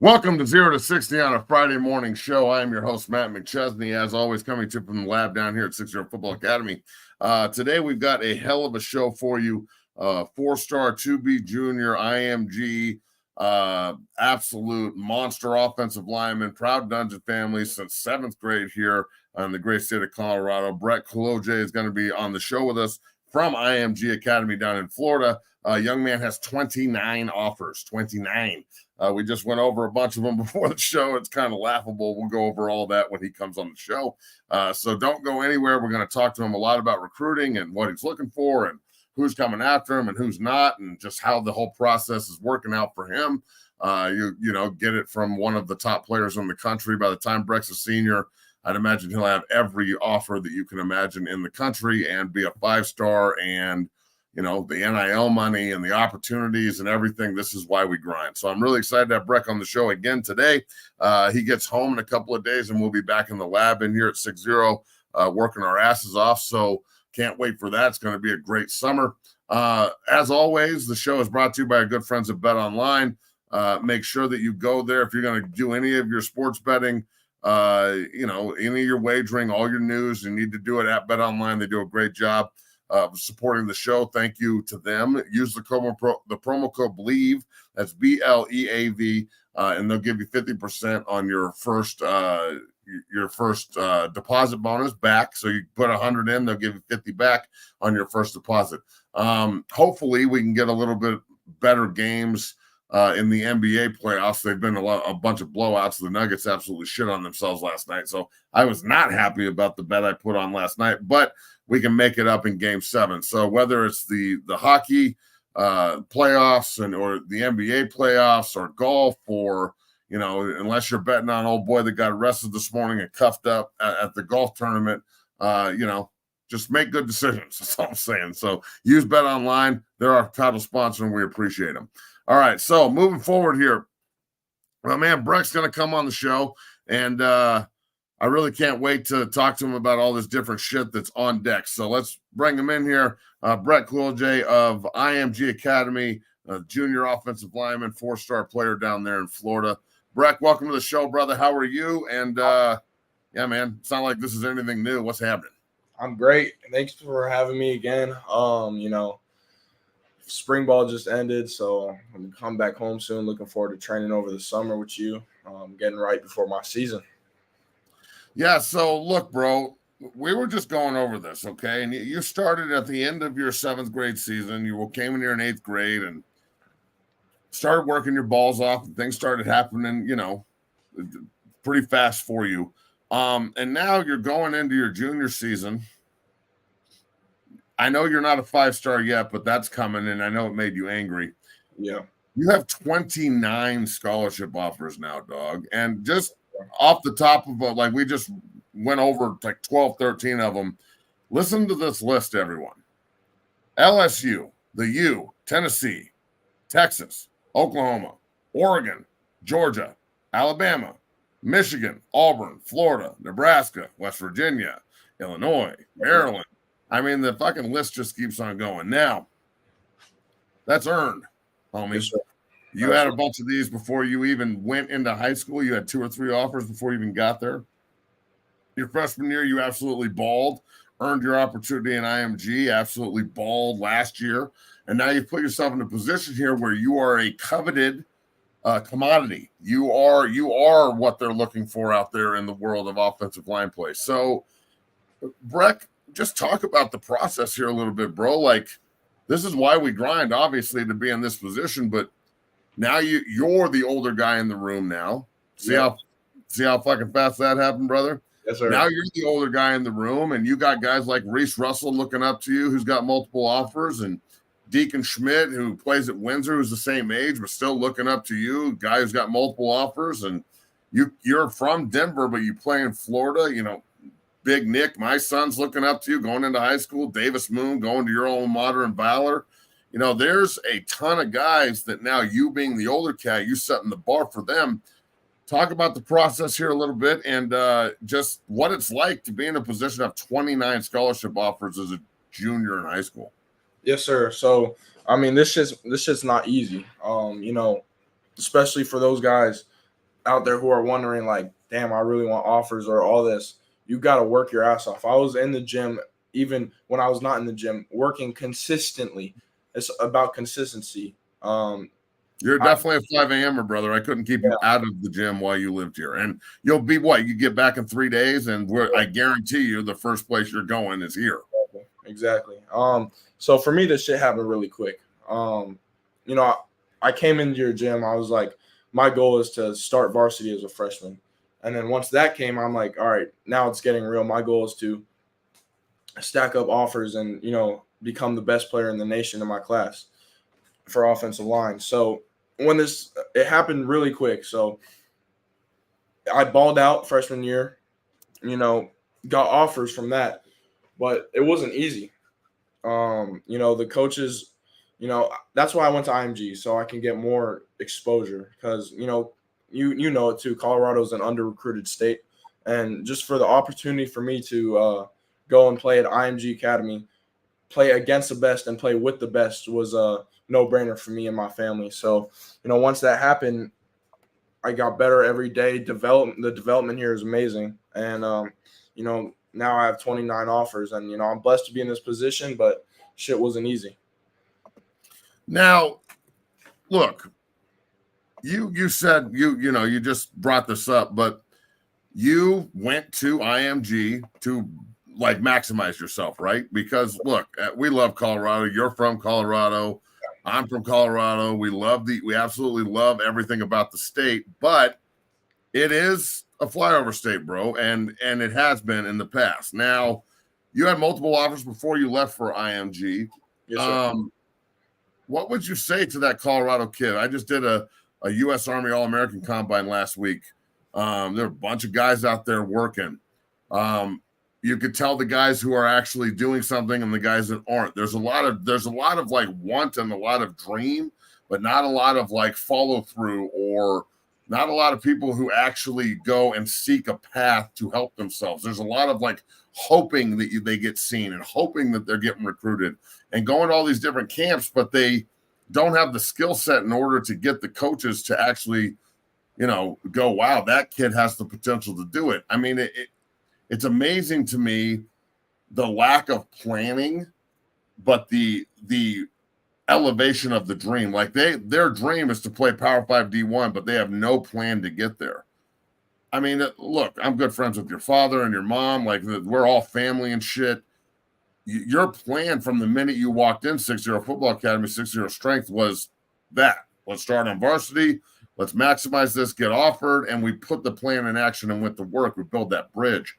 Welcome to 0 to 60 on a Friday morning show. I am your host, Matt McChesney, as always, coming to you from the lab down here at 60 Football Academy. Today, we've got a hell of a show for you. Four-star 2B junior, IMG, absolute monster offensive lineman, proud Dungeon family since seventh grade here in the great state of Colorado. Breck Kolojay is going to be on the show with us from IMG Academy down in Florida. Young man has 29 offers, 29. We just went over a bunch of them before the show. It's kind of laughable. We'll go over all that when he comes on the show. So don't go anywhere. We're going to talk to him a lot about recruiting and what he's looking for and who's coming after him and who's not, and just how the whole process is working out for him. You know, get it from one of the top players in the country. By the time Breck's a senior, I'd imagine he'll have every offer that you can imagine in the country and be a five-star, and you know, the NIL money and the opportunities and everything. This is why we grind. So I'm really excited to have Breck on the show again today. He gets home in a couple of days, and we'll be back in the lab in here at 6-0, working our asses off. So can't wait for that. It's going to be a great summer. As always, the show is brought to you by our good friends at Bet Online. Make sure that you go there if you're going to do any of your sports betting, you know, any of your wagering, all your news. You need to do it at Bet Online. They do a great job supporting the show. Thank you to them. Use the promo code BLEAV. That's BLEAV, and they'll give you 50% on your first deposit bonus back. So you put 100 in, they'll give you 50 back on your first deposit. Hopefully we can get a little bit better games in the NBA playoffs. They've been a bunch of blowouts. The Nuggets absolutely shit on themselves last night. So I was not happy about the bet I put on last night, but we can make it up in game 7. So whether it's the hockey playoffs or the NBA playoffs or golf, or, you know, unless you're betting on old boy that got arrested this morning and cuffed up at the golf tournament, you know, just make good decisions. That's all I'm saying. So use Bet Online. They're our title sponsor, and we appreciate them. All right, so moving forward here, well, man, Breck's going to come on the show, and I really can't wait to talk to him about all this different shit that's on deck. So let's bring him in here. Breck Kolojay of IMG Academy, junior offensive lineman, 4-star player down there in Florida. Breck, welcome to the show, brother. How are you? And, yeah, man, it's not like this is anything new. What's happening? I'm great. Thanks for having me again. You know, spring ball just ended, so I'm going to come back home soon. Looking forward to training over the summer with you, getting right before my season. Yeah, so look, bro, we were just going over this, okay? And you started at the end of your 7th grade season. You came in here in 8th grade and started working your balls off, and things started happening, you know, pretty fast for you. And now you're going into your junior season. I know you're not a 5-star yet, but that's coming, and I know it made you angry. Yeah. You have 29 scholarship offers now, dog. And just off the top of it, like we just went over like 12, 13 of them. Listen to this list, everyone. LSU, the U, Tennessee, Texas, Oklahoma, Oregon, Georgia, Alabama, Michigan, Auburn, Florida, Nebraska, West Virginia, Illinois, Maryland. I mean, the fucking list just keeps on going. Now, that's earned, homie. Yes, sir. You had a bunch of these before you even went into high school. You had 2 or 3 offers before you even got there. Your freshman year, you absolutely balled, earned your opportunity in IMG, absolutely balled last year. And now you've put yourself in a position here where you are a coveted commodity. You are what they're looking for out there in the world of offensive line play. So, Breck, just talk about the process here a little bit, bro. Like, this is why we grind, obviously, to be in this position, but now you're the older guy in the room now. See how fucking fast that happened, brother? Yes, sir. Now you're the older guy in the room, and you got guys like Reese Russell looking up to you, who's got multiple offers, and Deacon Schmidt, who plays at Windsor, who's the same age, but still looking up to you, guy who's got multiple offers, and you're from Denver, but you play in Florida. You know, Big Nick, my son's looking up to you, going into high school. Davis Moon going to your alma mater in Valor. You know, there's a ton of guys that now, you being the older cat, you setting the bar for them. Talk about the process here a little bit, and just what it's like to be in a position of 29 scholarship offers as a junior in high school. Yes, sir. So, I mean, this shit's not easy. You know, especially for those guys out there who are wondering, like, damn, I really want offers or all this, you got to work your ass off. I was in the gym, even when I was not in the gym, working consistently. It's about consistency. You're definitely a 5 a.m.er, brother. I couldn't keep you out of the gym while you lived here. And you'll be what? You get back in 3 days, and I guarantee you the first place you're going is here. Exactly. So for me, this shit happened really quick. You know, I came into your gym. I was like, my goal is to start varsity as a freshman. And then once that came, I'm like, all right, now it's getting real. My goal is to stack up offers and, you know, become the best player in the nation in my class for offensive line. So when it happened really quick. So I balled out freshman year, you know, got offers from that, but it wasn't easy. You know, the coaches, you know, that's why I went to IMG, so I can get more exposure because, you know, you know it too. Colorado's an under-recruited state. And just for the opportunity for me to go and play at IMG Academy, play against the best and play with the best was a no-brainer for me and my family. So, you know, once that happened, I got better every day. The development here is amazing. And, you know, now I have 29 offers and, you know, I'm blessed to be in this position, but shit wasn't easy. Now, look, you said you know, you just brought this up, but you went to IMG to like maximize yourself, right? Because look, we love Colorado. You're from Colorado. I'm from Colorado. We absolutely love everything about the state, but it is a flyover state, bro, and it has been in the past. Now, you had multiple offers before you left for IMG. Yes, sir. What would you say to that Colorado kid? I just did a U.S. Army All-American Combine last week. There are a bunch of guys out there working. You could tell the guys who are actually doing something and the guys that aren't. There's a lot of like want and a lot of dream, but not a lot of like follow through, or not a lot of people who actually go and seek a path to help themselves. There's a lot of like hoping that they get seen and hoping that they're getting recruited and going to all these different camps, but they don't have the skill set in order to get the coaches to actually, you know, go, wow, that kid has the potential to do it. I mean, it's amazing to me the lack of planning, but the elevation of the dream. Like their dream is to play Power 5 D1, but they have no plan to get there. I mean, look, I'm good friends with your father and your mom. Like we're all family and shit. Your plan from the minute you walked in 6-0 Football Academy, 6-0 Strength was that. Let's start on varsity. Let's maximize this, get offered, and we put the plan in action and went to work. We build that bridge.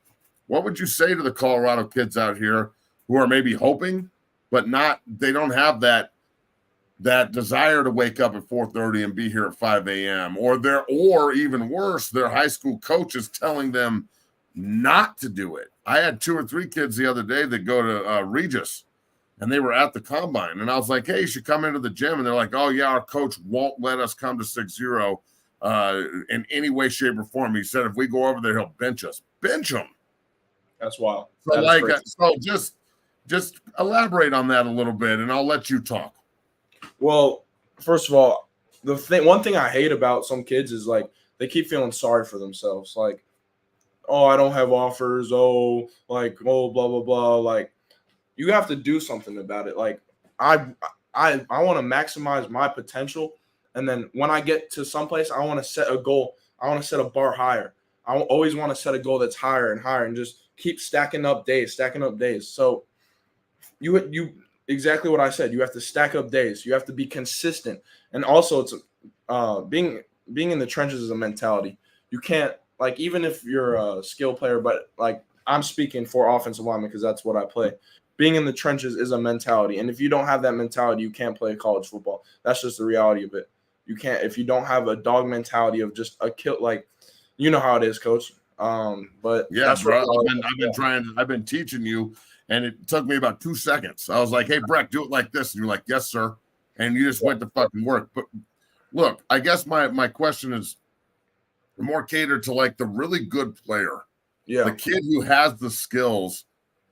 What would you say to the Colorado kids out here who are maybe hoping, but they don't have that desire to wake up at 4:30 and be here at 5 a.m. or even worse, their high school coach is telling them not to do it. I had 2 or 3 kids the other day that go to Regis, and they were at the combine, and I was like, hey, you should come into the gym. And they're like, oh yeah, our coach won't let us come to 6-0 in any way, shape, or form. He said if we go over there, he'll bench us. Bench him. That's wild. So just elaborate on that a little bit, and I'll let you talk. Well, first of all, one thing I hate about some kids is like they keep feeling sorry for themselves. Like, oh, I don't have offers. Oh, like, oh, blah blah blah. Like, you have to do something about it. Like, I want to maximize my potential, and then when I get to someplace, I want to set a goal. I want to set a bar higher. I always want to set a goal that's higher and higher, and just keep stacking up days. So you exactly what I said. You have to stack up days. You have to be consistent, and also it's being in the trenches is a mentality. You can't, like, even if you're a skill player, but like I'm speaking for offensive lineman because that's what I play. Being in the trenches is a mentality, and if you don't have that mentality, you can't play college football. That's just the reality of it. You can't if you don't have a dog mentality of just a kill. Like, you know how it is, coach. But yeah, that's bro. I've been teaching you, and it took me about 2 seconds. I was like, hey, Breck, do it like this. And you're like, yes, sir. And you just went to fucking work. But look, I guess my question is more catered to like the really good player. Yeah. The kid who has the skills,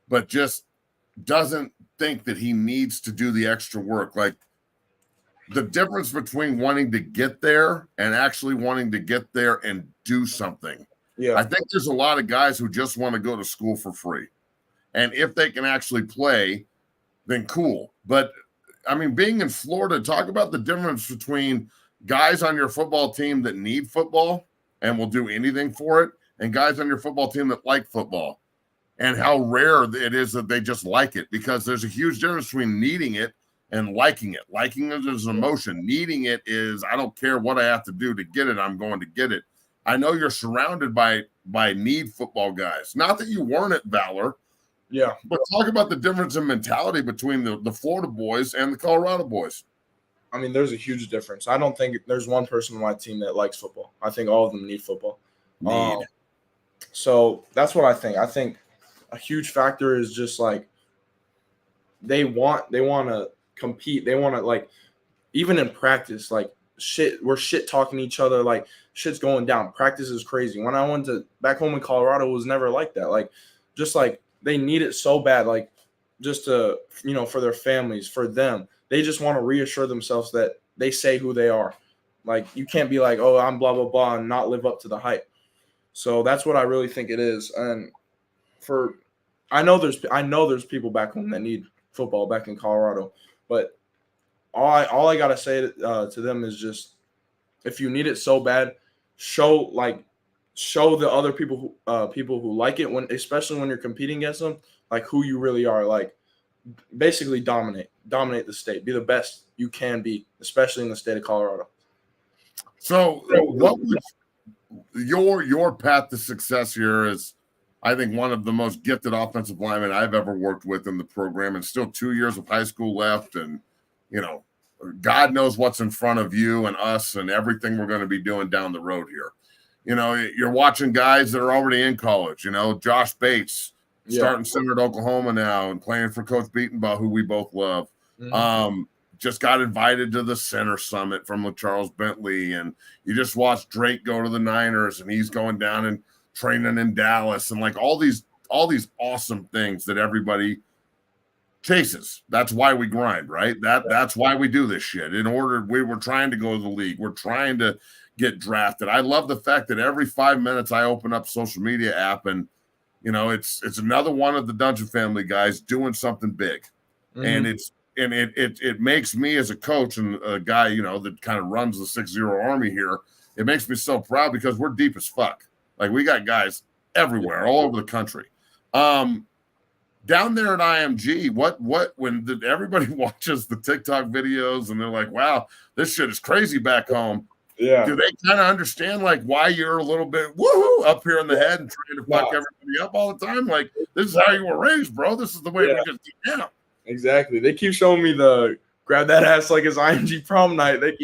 but just doesn't think that he needs to do the extra work. Like, the difference between wanting to get there and actually wanting to get there and do something. Yeah. I think there's a lot of guys who just want to go to school for free. And if they can actually play, then cool. But I mean, being in Florida, talk about the difference between guys on your football team that need football and will do anything for it, and guys on your football team that like football, and how rare it is that they just like it, because there's a huge difference between needing it and liking it. Liking it is an emotion. Needing it is, I don't care what I have to do to get it, I'm going to get it. I know you're surrounded by need football guys. Not that you weren't at Valor. Yeah. But talk about the difference in mentality between the Florida boys and the Colorado boys. I mean, there's a huge difference. I don't think there's one person on my team that likes football. I think all of them need football. So that's what I think. I think a huge factor is just like they want to compete. They want to, like, even in practice, like we're shit talking each other, like shit's going down. Practice is crazy. When I went to back home in Colorado, it was never like that. Like, just like they need it so bad, like just to, for their families, for them. They just want to reassure themselves that they say who they are. Like, you can't be like, oh, I'm blah, blah, blah, and not live up to the hype. So that's what I really think it is. And I know there's people back home that need football back in Colorado, but all I gotta say to them is just, if you need it so bad, show the other people who like it, especially when you're competing against them, like who you really are. Like, basically dominate the state, be the best you can be, especially in the state of Colorado. So what was your path to success here? Is, I think, one of the most gifted offensive linemen I've ever worked with in the program, and still 2 years of high school left. And, God knows what's in front of you and us and everything we're going to be doing down the road here. You're watching guys that are already in college, Josh Bates, starting center at Oklahoma now and playing for Coach Beatonbaugh, who we both love. Mm-hmm. Just got invited to the center summit from Charles Bentley. And you just watched Drake go to the Niners, and he's going down and training in Dallas, and like all these awesome things that everybody chases. That's why we grind, right? That's why we do this shit. We were trying to go to the league. We're trying to get drafted. I love the fact that every 5 minutes I open up social media app and, it's another one of the Dungeon family guys doing something big. Mm-hmm. And it makes me as a coach and a guy, that kind of runs the 6-0 Army here, it makes me so proud, because we're deep as fuck. Like, we got guys everywhere, all over the country. Down there at IMG, when everybody watches the TikTok videos and they're like, wow, this shit is crazy back home. Yeah. Do they kind of understand, like, why you're a little bit woohoo up here in the head and trying to fuck everybody up all the time? Like, this is how you were raised, bro. This is the way we just get down. Exactly. They keep showing me the grab that ass like it's IMG prom night. They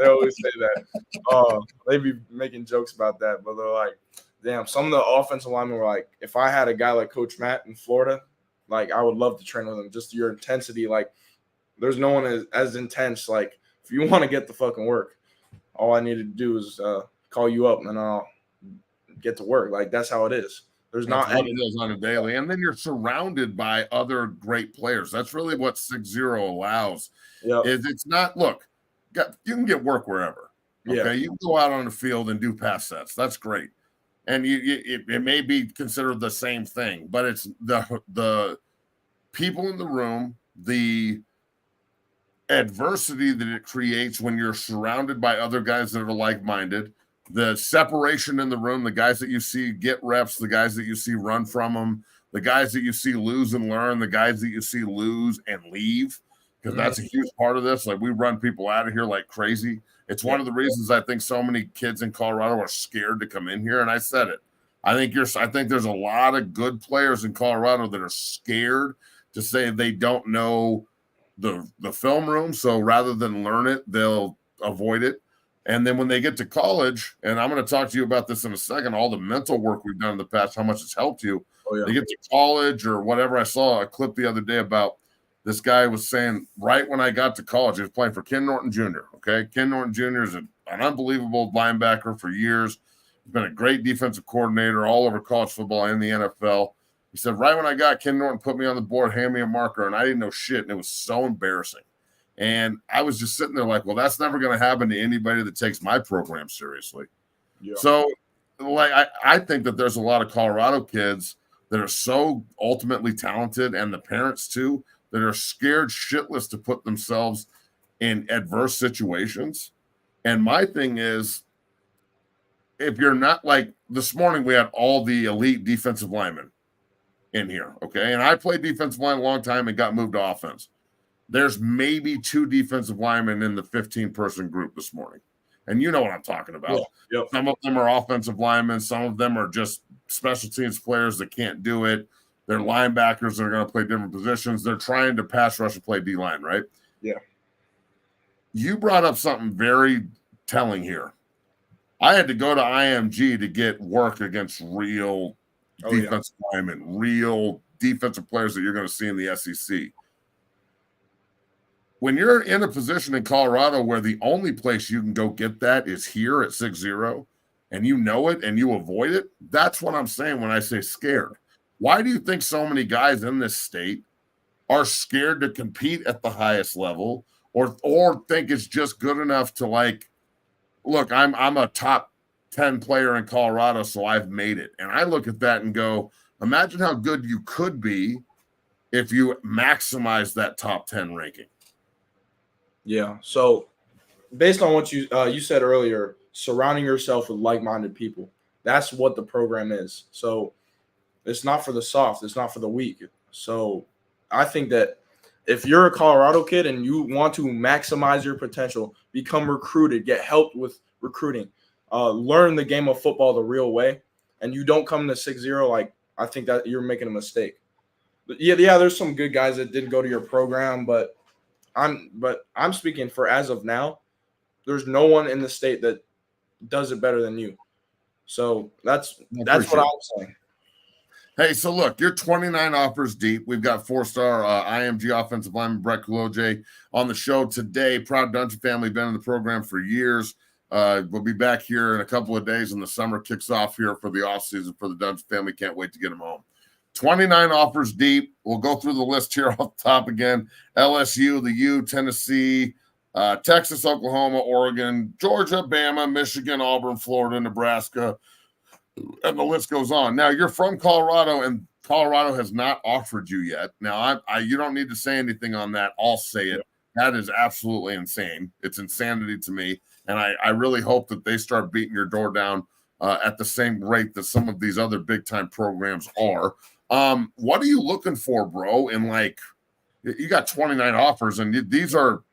always say that. They be making jokes about that, but they're like, damn, some of the offensive linemen were like, if I had a guy like Coach Matt in Florida, like, I would love to train with him. Just your intensity, like, there's no one as intense. Like, if you want to get the fucking work, all I need to do is call you up and I'll get to work. Like, that's how it is. There's not what it is on a daily. And then you're surrounded by other great players. That's really what 6-0 allows. Yep. Is it's not, look, you can get work wherever. Okay. Yeah. You can go out on the field and do pass sets. That's great. And it may be considered the same thing, but it's the people in the room, the adversity that it creates when you're surrounded by other guys that are like-minded, the separation in the room, the guys that you see get reps, the guys that you see run from them, the guys that you see lose and learn, the guys that you see lose and leave, because that's a huge part of this. Like, we run people out of here like crazy. It's one of the reasons I think so many kids in Colorado are scared to come in here. And I said it. I think there's a lot of good players in Colorado that are scared to say they don't know the film room. So rather than learn it, they'll avoid it. And then when they get to college, and I'm going to talk to you about this in a second, all the mental work we've done in the past, how much it's helped you. Oh, yeah. They get to college or whatever. I saw a clip the other day about this guy was saying, right when I got to college, he was playing for Ken Norton Jr., okay? Ken Norton Jr. is an unbelievable linebacker for years. He's been a great defensive coordinator all over college football and the NFL. He said, right when I got Ken Norton put me on the board, hand me a marker, and I didn't know shit, and it was so embarrassing. And I was just sitting there like, well, that's never going to happen to anybody that takes my program seriously. Yeah. So, like, I think that there's a lot of Colorado kids that are so ultimately talented, and the parents too, that are scared shitless to put themselves in adverse situations. And my thing is, if you're not, like, this morning we had all the elite defensive linemen in here, okay? And I played defensive line a long time and got moved to offense. There's maybe 2 defensive linemen in the 15-person group this morning. And you know what I'm talking about. Yeah. Yep. Some of them are offensive linemen. Some of them are just special teams players that can't do it. They're linebackers that are going to play different positions. They're trying to pass rush and play D-line, right? Yeah. You brought up something very telling here. I had to go to IMG to get work against real defensive linemen, real defensive players that you're going to see in the SEC. When you're in a position in Colorado where the only place you can go get that is here at 6-0, and you know it and you avoid it, that's what I'm saying when I say scared. Why do you think so many guys in this state are scared to compete at the highest level, or think it's just good enough to, like, look, I'm a top 10 player in Colorado, so I've made it. And I look at that and go, imagine how good you could be if you maximize that top 10 ranking. Yeah. So based on what you said earlier, surrounding yourself with like-minded people, that's what the program is. So it's not for the soft, it's not for the weak. So I think that if you're a Colorado kid and you want to maximize your potential, become recruited, get help with recruiting, learn the game of football the real way, and you don't come to 6-0, like, I think that you're making a mistake. But yeah, there's some good guys that didn't go to your program, but I'm speaking for as of now, there's no one in the state that does it better than you. So that's what I'm saying. Hey, so look, you're 29 offers deep. We've got 4-star IMG offensive lineman Breck Kolojay on the show today. Proud Dungeon family, been in the program for years. We'll be back here in a couple of days, and the summer kicks off here for the offseason for the Dungeon family. Can't wait to get them home. 29 offers deep. We'll go through the list here off the top again. LSU, the U, Tennessee, Texas, Oklahoma, Oregon, Georgia, Bama, Michigan, Auburn, Florida, Nebraska, and the list goes on. Now, you're from Colorado, and Colorado has not offered you yet. Now, you don't need to say anything on that. I'll say it. That is absolutely insane. It's insanity to me, and I really hope that they start beating your door down at the same rate that some of these other big-time programs are. What are you looking for, bro? And, like, you got 29 offers, and these are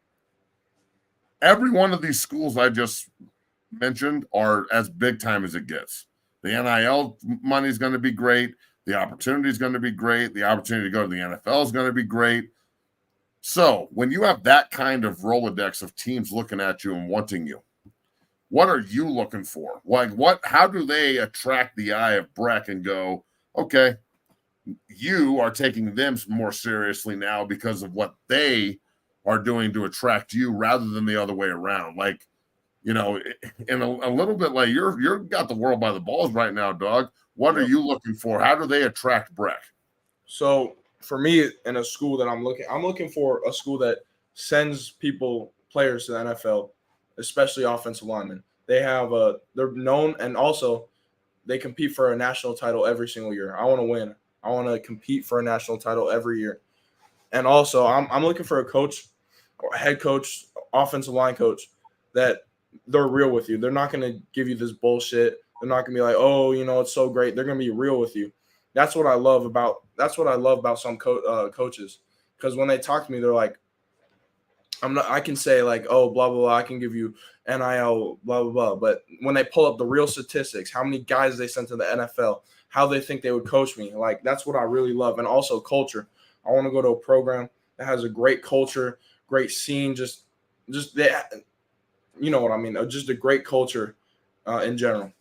– every one of these schools I just mentioned are as big time as it gets. The NIL money is going to be great. The opportunity is going to be great. The opportunity to go to the NFL is going to be great. So when you have that kind of Rolodex of teams looking at you and wanting you, what are you looking for? Like, how do they attract the eye of Breck and go, okay, you are taking them more seriously now because of what they are doing to attract you rather than the other way around? Like, you know, in a little bit like you're got the world by the balls right now, dog. What are you looking for? How do they attract Breck? So for me, in a school that I'm looking for a school that sends players to the NFL, especially offensive linemen. They're known, and also they compete for a national title every single year. I want to win. I want to compete for a national title every year. And also I'm looking for a coach, or a head coach, offensive line coach, that they're real with you. They're not going to give you this bullshit. They're not going to be like, oh, you know, it's so great. They're going to be real with you. That's what I love about some coaches, because when they talk to me, they're like, I can say like, oh, blah, blah, blah. I can give you NIL, blah, blah, blah. But when they pull up the real statistics, how many guys they sent to the NFL, how they think they would coach me, like, that's what I really love. And also culture. I want to go to a program that has a great culture, great scene, just that. You know what I mean? Just a great culture in general.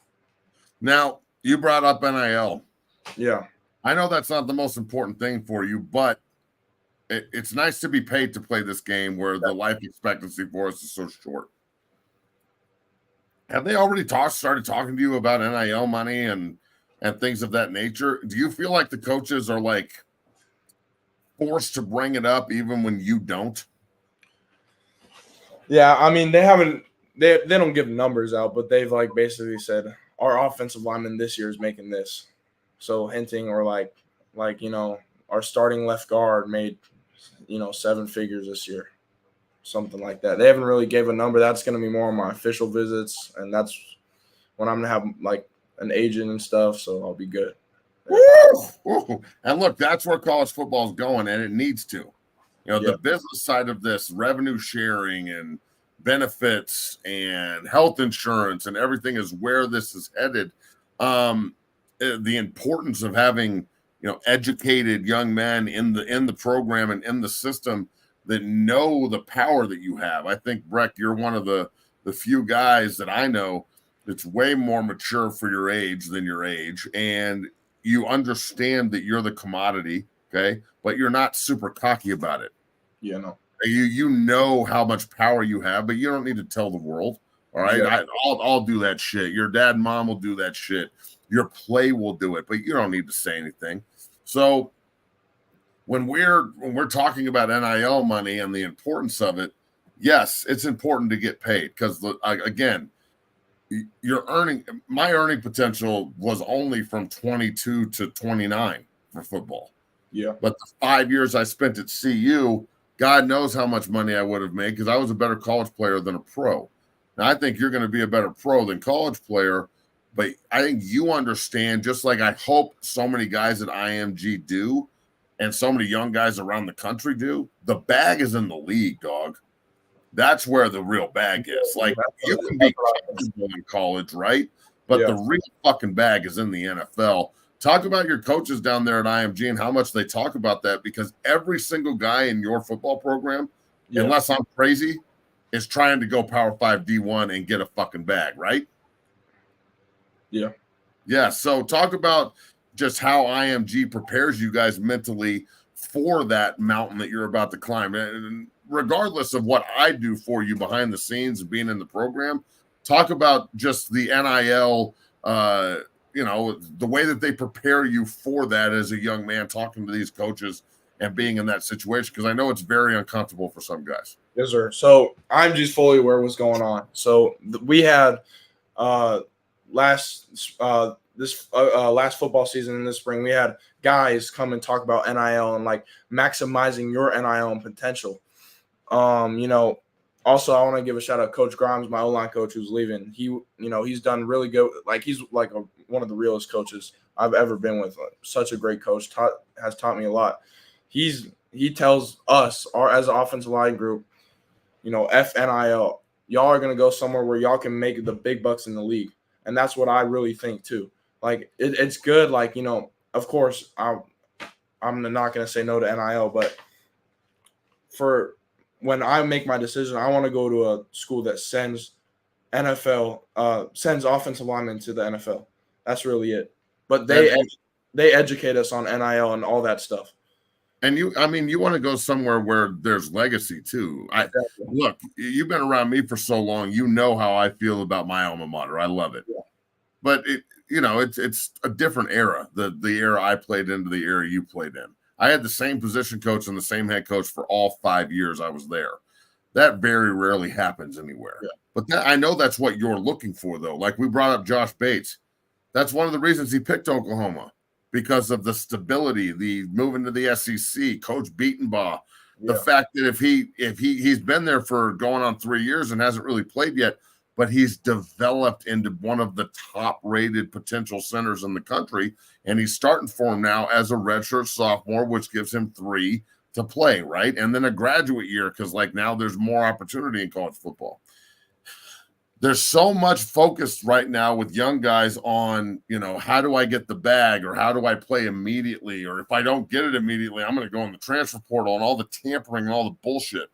Now, you brought up NIL. Yeah. I know that's not the most important thing for you, but it's nice to be paid to play this game where the life expectancy for us is so short. Have they already started talking to you about NIL money and things of that nature? Do you feel like the coaches are, like, forced to bring it up even when you don't? Yeah, I mean, they don't give numbers out, but they've like basically said our offensive lineman this year is making this. So hinting or like our starting left guard made 7 figures this year, something like that. They haven't really gave a number. That's going to be more on my official visits, and that's when I'm gonna have like an agent and stuff. So I'll be good. Woo! And look, that's where college football is going, and it needs to. Yeah, The business side of this, revenue sharing and benefits and health insurance and everything is where this is headed. The importance of having educated young men in the program and in the system that know the power that you have. I think, Breck, you're one of the few guys that I know that's way more mature for your age than your age, and you understand that you're the commodity, okay, but you're not super cocky about it. yeah, no, You know how much power you have, but you don't need to tell the world. All right, yeah, I'll do that shit. Your dad and mom will do that shit. Your play will do it, but you don't need to say anything. So when we're talking about NIL money and the importance of it, yes, it's important to get paid because again, my earning potential was only from 22 to 29 for football. yeah, But the 5 years I spent at CU, God knows how much money I would have made because I was a better college player than a pro. Now, I think you're going to be a better pro than college player, but I think you understand, just like I hope so many guys at IMG do, and so many young guys around the country do, the bag is in the league, dog. That's where the real bag is. Like, you can be comfortable in college, right? But yeah, the real fucking bag is in the NFL. Talk about your coaches down there at IMG and how much they talk about that, because every single guy in your football program, yeah, unless I'm crazy, is trying to go Power 5 D1 and get a fucking bag, right? yeah. Yeah. So talk about just how IMG prepares you guys mentally for that mountain that you're about to climb. And regardless of what I do for you behind the scenes and being in the program, talk about just the NIL, the way that they prepare you for that as a young man, talking to these coaches and being in that situation. Cause I know it's very uncomfortable for some guys. Yes, sir. So I'm just fully aware of what's going on. So we had last last football season in the spring, we had guys come and talk about NIL and like maximizing your NIL potential. Also I want to give a shout out Coach Grimes, my O-line coach who's leaving. He's done really good. Like he's like one of the realest coaches I've ever been with. Such a great coach, has taught me a lot. He tells us as an offensive line group, F NIL. Y'all are gonna go somewhere where y'all can make the big bucks in the league, and that's what I really think too. Like it's good. Like of course I'm not gonna say no to NIL, but for when I make my decision, I want to go to a school that sends sends offensive linemen to the NFL. That's really it. But they educate us on NIL and all that stuff. And you want to go somewhere where there's legacy too. Exactly. Look, you've been around me for so long. You know how I feel about my alma mater. I love it, Yeah. but it's a different era. The era I played into the era you played in. I had the same position coach and the same head coach for all 5 years I was there. That very rarely happens anywhere. Yeah. But I know that's what you're looking for, though. Like we brought up Josh Bates. That's one of the reasons he picked Oklahoma, because of the stability, the moving to the SEC, Coach Beatenbaugh, the fact that if he's been there for going on 3 years and hasn't really played yet, but he's developed into one of the top-rated potential centers in the country, and he's starting for him now as a redshirt sophomore, which gives him 3 to play, right? And then a graduate year, because like now there's more opportunity in college football. There's so much focus right now with young guys on, how do I get the bag, or how do I play immediately? Or if I don't get it immediately, I'm going to go in the transfer portal, and all the tampering and all the bullshit.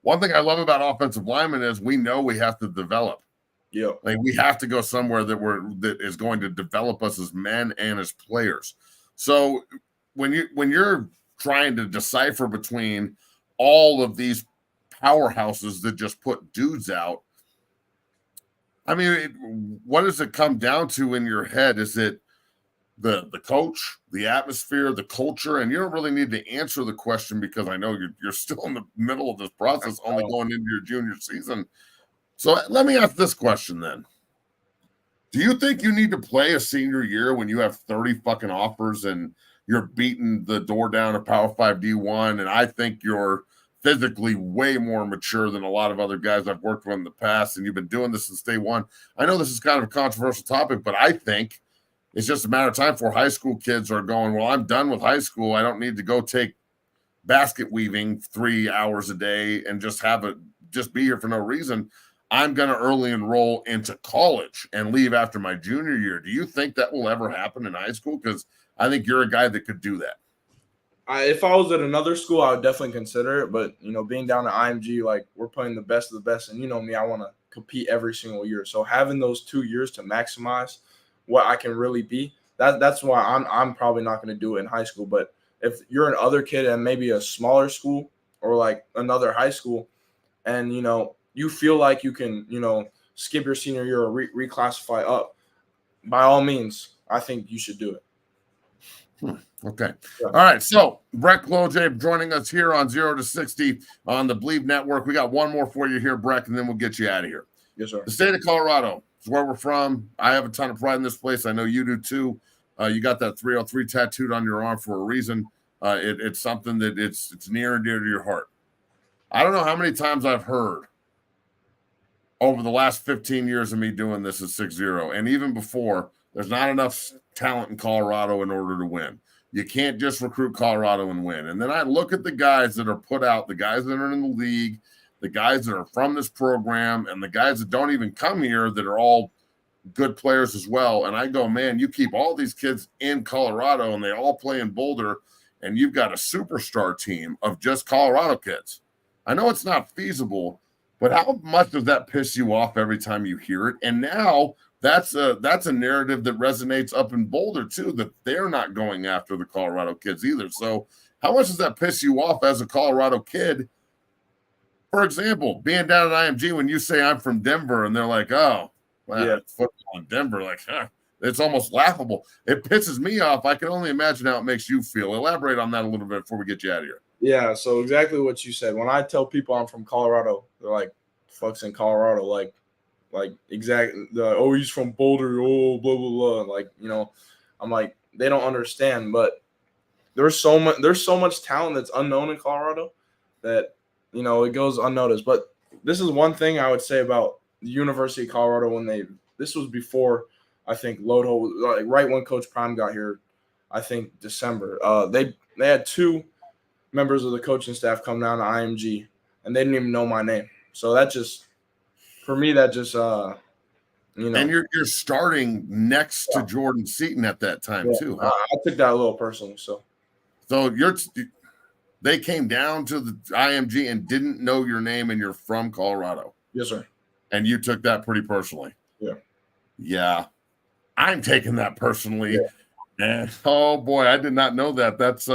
One thing I love about offensive linemen is we know we have to develop. Yeah. Like we have to go somewhere that is going to develop us as men and as players. So when you're trying to decipher between all of these powerhouses that just put dudes out, I mean, what does it come down to in your head? Is it the coach, the atmosphere, the culture, and you don't really need to answer the question because I know you're still in the middle of this process, only going into your junior season. So let me ask this question then. Do you think you need to play a senior year when you have 30 fucking offers and you're beating the door down at Power 5 D1? And I think you're physically way more mature than a lot of other guys I've worked with in the past, and you've been doing this since day one. I know this is kind of a controversial topic, but I think it's just a matter of time before high school kids are going, well, I'm done with high school. I don't need to go take basket weaving 3 hours a day and just be here for no reason. I'm going to early enroll into college and leave after my junior year. Do you think that will ever happen in high school? Because I think you're a guy that could do that. If I was at another school, I would definitely consider it. But, being down at IMG, like, we're playing the best of the best. And you know me, I want to compete every single year. So having those 2 years to maximize what I can really be, that's why I'm probably not going to do it in high school. But if you're an other kid at maybe a smaller school or like another high school and, you feel like you can, skip your senior year or reclassify up, by all means, I think you should do it. Okay. Yeah. All right. So Breck Kolojay joining us here on 0 to 60 on the Believe Network. We got one more for you here, Breck, and then we'll get you out of here. Yes, sir. The state of Colorado is where we're from. I have a ton of pride in this place. I know you do too. You got that 303 tattooed on your arm for a reason. It's something that it's near and dear to your heart. I don't know how many times I've heard over the last 15 years of me doing this at 6-0, and even before, there's not enough talent in Colorado in order to win. You can't just recruit Colorado and win. And then I look at the guys that are put out, the guys that are in the league, the guys that are from this program, and the guys that don't even come here that are all good players as well. And I go, man, you keep all these kids in Colorado and they all play in Boulder, and you've got a superstar team of just Colorado kids. I know it's not feasible, but how much does that piss you off every time you hear it? And now that's a narrative that resonates up in Boulder too, that they're not going after the Colorado kids either. So how much does that piss you off as a Colorado kid? For example, being down at IMG when you say I'm from Denver and they're like, oh, well, yeah, football in Denver, like, it's almost laughable. It pisses me off. I can only imagine how it makes you feel. Elaborate on that a little bit before we get you out of here. Yeah, so exactly what you said. When I tell people I'm from Colorado, they're like, fuck's in Colorado, like exactly, oh, he's from Boulder, oh, blah, blah, blah. Like, I'm like, they don't understand, but there's so much talent that's unknown in Colorado that, it goes unnoticed. But this is one thing I would say about the University of Colorado this was before, I think, Lodo, like right when Coach Prime got here, I think December. They had 2 members of the coaching staff come down to IMG, and they didn't even know my name. So that just, for me, that just, And you're starting next to Jordan Seaton at that time too. Huh? I took that a little personally. So they came down to the IMG and didn't know your name, and you're from Colorado. Yes, sir. And you took that pretty personally. Yeah. Yeah. I'm taking that personally. Yeah. And oh boy, I did not know that. That's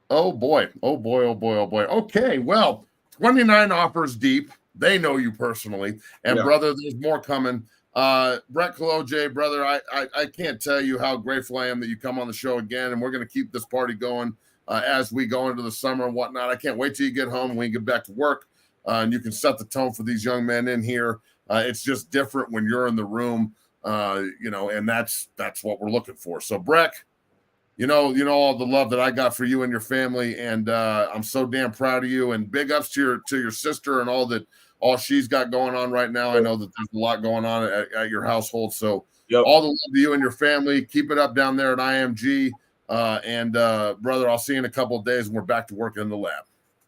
Oh boy. Okay, well, 29 offers deep. They know you personally. And brother, there's more coming. Breck Kolojay, brother, I can't tell you how grateful I am that you come on the show again, and we're going to keep this party going as we go into the summer and whatnot. I can't wait till you get home and we can get back to work, and you can set the tone for these young men in here. It's just different when you're in the room, and that's what we're looking for. So, Breck, you know all the love that I got for you and your family, and I'm so damn proud of you. And big ups to your sister and all she's got going on right now. I know that there's a lot going on at your household. So all the love to you and your family. Keep it up down there at IMG. And brother, I'll see you in a couple of days when we're back to work in the lab.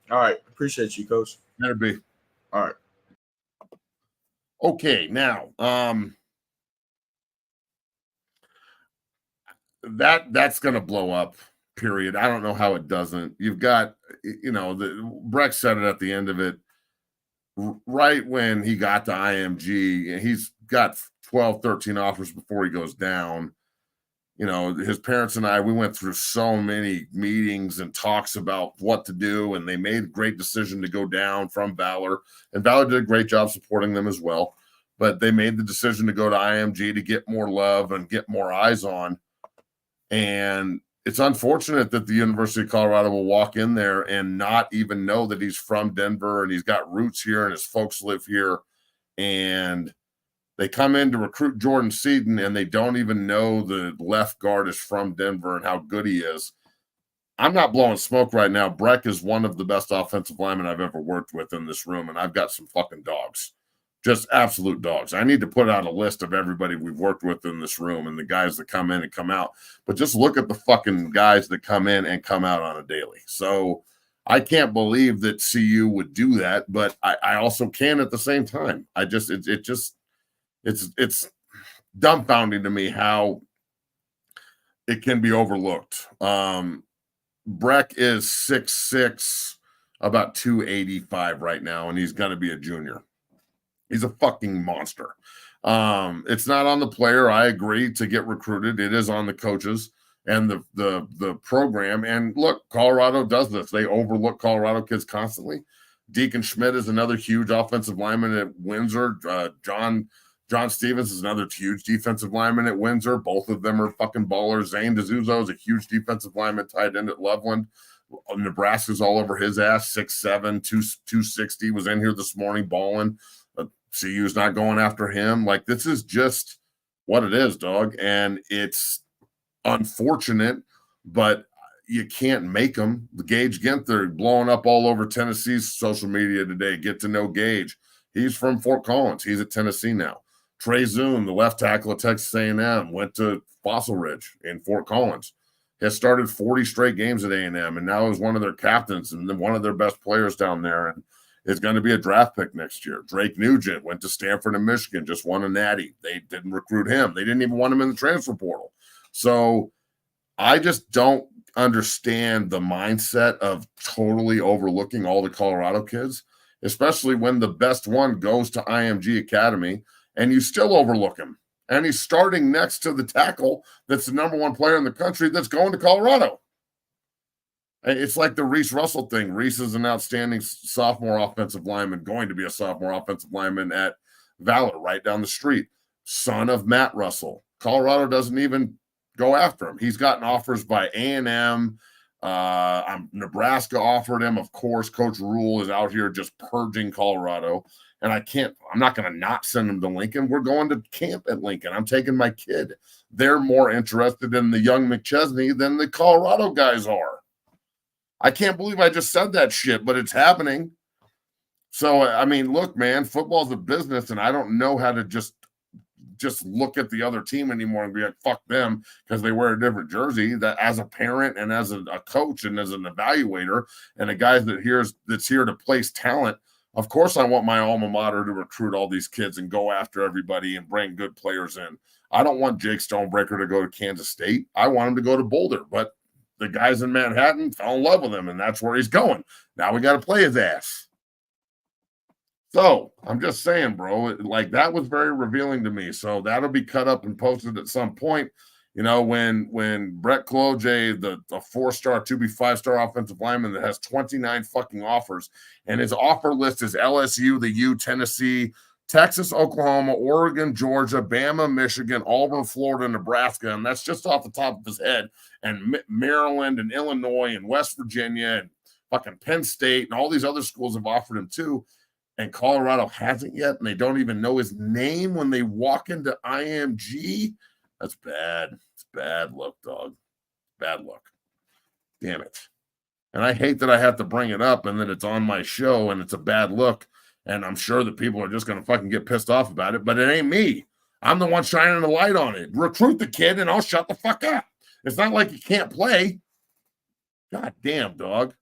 All right. Appreciate you, Coach. Better be. All right. Okay. Now, that's going to blow up, period. I don't know how it doesn't. You've got, Breck said it at the end of it. Right when he got to IMG, he's got 12, 13 offers before he goes down. His parents and we went through so many meetings and talks about what to do, and they made a great decision to go down from Valor. And Valor did a great job supporting them as well. But they made the decision to go to IMG to get more love and get more eyes on. And it's unfortunate that the University of Colorado will walk in there and not even know that he's from Denver and he's got roots here and his folks live here. And they come in to recruit Jordan Seaton and they don't even know the left guard is from Denver and how good he is. I'm not blowing smoke right now. Breck is one of the best offensive linemen I've ever worked with in this room, and I've got some fucking dogs. Just absolute dogs. I need to put out a list of everybody we've worked with in this room and the guys that come in and come out. But just look at the fucking guys that come in and come out on a daily. So I can't believe that CU would do that, but I also can at the same time. It's dumbfounding to me how it can be overlooked. Breck is 6'6", about 285 right now, and he's going to be a junior. He's a fucking monster. It's not on the player. I agree to get recruited. It is on the coaches and the program. And look, Colorado does this. They overlook Colorado kids constantly. Deacon Schmidt is another huge offensive lineman at Windsor. John Stevens is another huge defensive lineman at Windsor. Both of them are fucking ballers. Zane DeZuzo is a huge defensive lineman tight end at Loveland. Nebraska's all over his ass, 6'7", 260, was in here this morning balling. CU's not going after him. Like, this is just what it is, dog. And it's unfortunate, but you can't make them. The Gage Ginther blowing up all over Tennessee's social media today. Get to know Gage. He's from Fort Collins. He's at Tennessee now. Trey Zoom, the left tackle at Texas A&M, went to Fossil Ridge in Fort Collins. Has started 40 straight games at A&M, and now is one of their captains and one of their best players down there. And is going to be a draft pick next year. Drake Nugent went to Stanford and Michigan, just won a natty. They didn't recruit him. They didn't even want him in the transfer portal. So I just don't understand the mindset of totally overlooking all the Colorado kids, especially when the best one goes to IMG Academy and you still overlook him. And he's starting next to the tackle that's the number one player in the country that's going to Colorado. It's like the Reese Russell thing. Reese is an outstanding sophomore offensive lineman, going to be a sophomore offensive lineman at Valor right down the street. Son of Matt Russell. Colorado doesn't even go after him. He's gotten offers by A&M. Nebraska offered him. Of course, Coach Rule is out here just purging Colorado. And I'm not going to not send him to Lincoln. We're going to camp at Lincoln. I'm taking my kid. They're more interested in the young McChesney than the Colorado guys are. I can't believe I just said that shit, but it's happening. So, I mean, look, man, football's a business, and I don't know how to just look at the other team anymore and be like, fuck them because they wear a different jersey. That as a parent and as a coach and as an evaluator and a guy that's here to place talent, of course I want my alma mater to recruit all these kids and go after everybody and bring good players in. I don't want Jake Stonebreaker to go to Kansas State. I want him to go to Boulder, but the guys in Manhattan fell in love with him, and that's where he's going. Now we got to play his ass. So I'm just saying, bro, like that was very revealing to me. So that'll be cut up and posted at some point. You know, when Breck Kolojay, the 4-star, to be 5-star offensive lineman that has 29 fucking offers, and his offer list is LSU, the U, Tennessee, Texas, Oklahoma, Oregon, Georgia, Bama, Michigan, Auburn, Florida, Nebraska, and that's just off the top of his head, and Maryland and Illinois and West Virginia and fucking Penn State and all these other schools have offered him too, and Colorado hasn't yet, and they don't even know his name when they walk into IMG. That's bad. It's bad luck, dog. Bad luck. Damn it. And I hate that I have to bring it up and that it's on my show and it's a bad look. And I'm sure that people are just going to fucking get pissed off about it, but it ain't me. I'm the one shining the light on it. Recruit the kid and I'll shut the fuck up. It's not like he can't play. God damn, dog.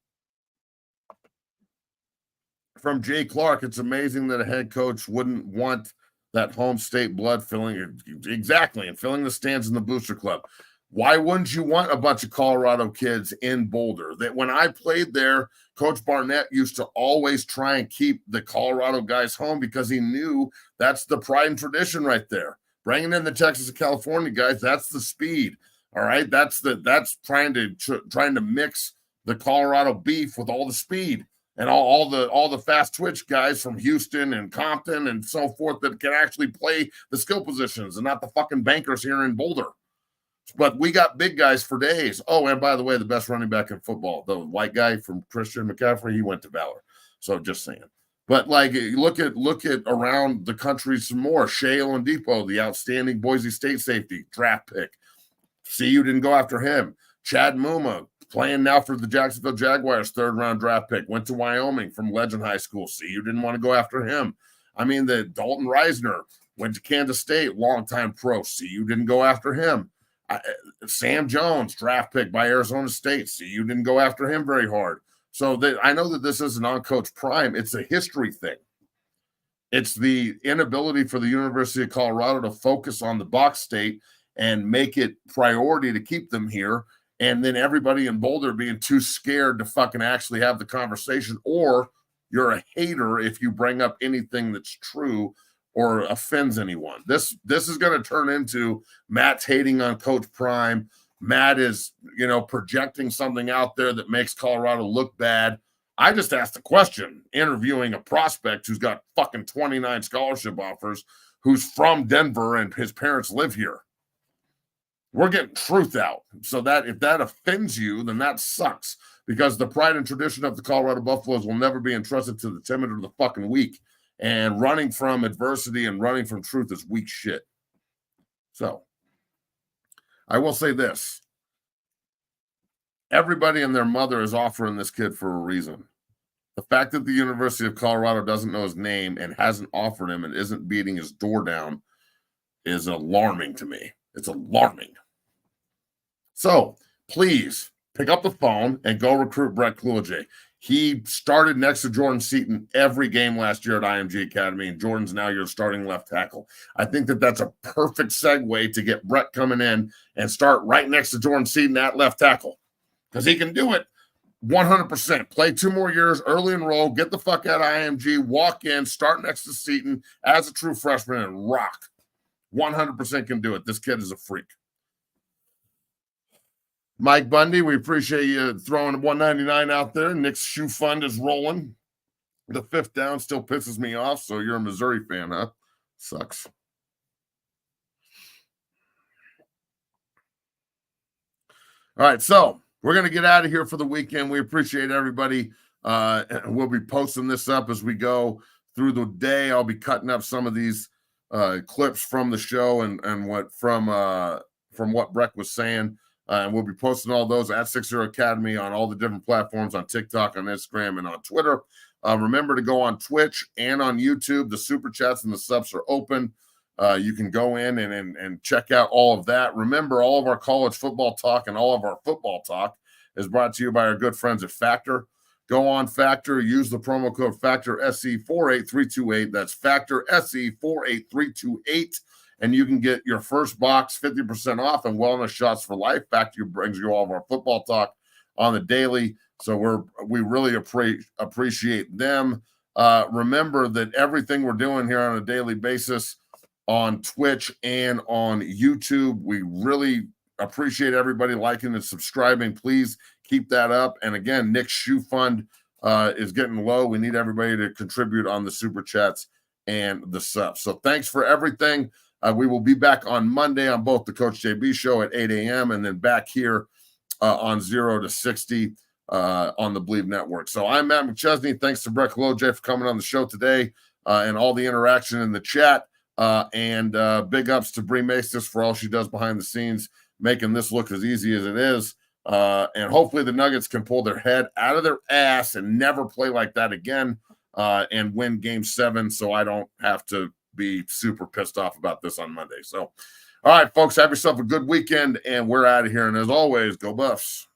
From Jay Clark, it's amazing that a head coach wouldn't want that home state blood filling. Exactly. And filling the stands in the booster club. Why wouldn't you want a bunch of Colorado kids in Boulder? That when I played there, Coach Barnett used to always try and keep the Colorado guys home because he knew that's the pride and tradition right there. Bringing in the Texas and California guys, that's the speed. All right, that's trying to mix the Colorado beef with all the speed and all the fast twitch guys from Houston and Compton and so forth that can actually play the skill positions and not the fucking bankers here in Boulder. But we got big guys for days. Oh, and by the way, the best running back in football, the white guy from Christian McCaffrey, he went to Valor. So just saying. But like, look at around the country some more. Shea Oladipo, the outstanding Boise State safety, draft pick. See, you didn't go after him. Chad Muma, playing now for the Jacksonville Jaguars, 3rd round draft pick, went to Wyoming from Legend High School. See, you didn't want to go after him. I mean, the Dalton Reisner went to Kansas State, longtime pro. See, you didn't go after him. Sam Jones, draft pick by Arizona State. See, you didn't go after him very hard. So I know that this isn't on Coach Prime. It's a history thing. It's the inability for the University of Colorado to focus on the Box State and make it priority to keep them here. And then everybody in Boulder being too scared to fucking actually have the conversation, or you're a hater if you bring up anything that's true or offends anyone. This is going to turn into Matt's hating on Coach Prime. Matt is, projecting something out there that makes Colorado look bad. I just asked a question, interviewing a prospect who's got fucking 29 scholarship offers, who's from Denver and his parents live here. We're getting truth out. So that if that offends you, then that sucks, because the pride and tradition of the Colorado Buffaloes will never be entrusted to the timid or the fucking weak. And running from adversity and running from truth is weak shit. So I will say this. Everybody and their mother is offering this kid for a reason. The fact that the University of Colorado doesn't know his name and hasn't offered him and isn't beating his door down is alarming to me. It's alarming. So please pick up the phone and go recruit Breck Kolojay. He started next to Jordan Seaton every game last year at IMG Academy, and Jordan's now your starting left tackle. I think that that's a perfect segue to get Breck coming in and start right next to Jordan Seaton at left tackle, because he can do it 100%. Play 2 more years, early enroll, get the fuck out of IMG, walk in, start next to Seaton as a true freshman and rock. 100% can do it. This kid is a freak. Mike Bundy, we appreciate you throwing 199 out there. Nick's shoe fund is rolling. The 5th down still pisses me off, so you're a Missouri fan, huh? Sucks. All right, so we're going to get out of here for the weekend. We appreciate everybody. We'll be posting this up as we go through the day. I'll be cutting up some of these clips from the show and what from what Breck was saying. And we'll be posting all those at 60 Academy on all the different platforms, on TikTok, on Instagram, and on Twitter. Remember to go on Twitch and on YouTube. The super chats and the subs are open. You can go in and check out all of that. Remember, all of our college football talk and all of our football talk is brought to you by our good friends at Factor. Go on Factor, use the promo code Factor SE48328. That's Factor SE48328. And you can get your first box 50% off and wellness shots for life. Factor brings you all of our football talk on the daily. So we really appreciate them. Remember that everything we're doing here on a daily basis on Twitch and on YouTube, we really appreciate everybody liking and subscribing. Please keep that up. And again, Nick's shoe fund is getting low. We need everybody to contribute on the super chats and the subs. So thanks for everything. We will be back on Monday on both the Coach JB show at 8 a.m. and then back here on 0 to 60 on the Believe Network. So I'm Matt McChesney. Thanks to Breck Kolojay for coming on the show today and all the interaction in the chat. And big ups to Bree Maestas for all she does behind the scenes, making this look as easy as it is. And hopefully the Nuggets can pull their head out of their ass and never play like that again and win Game 7 so I don't have to be super pissed off about this on Monday. So, all right, folks, have yourself a good weekend, and we're out of here. And as always, go Buffs.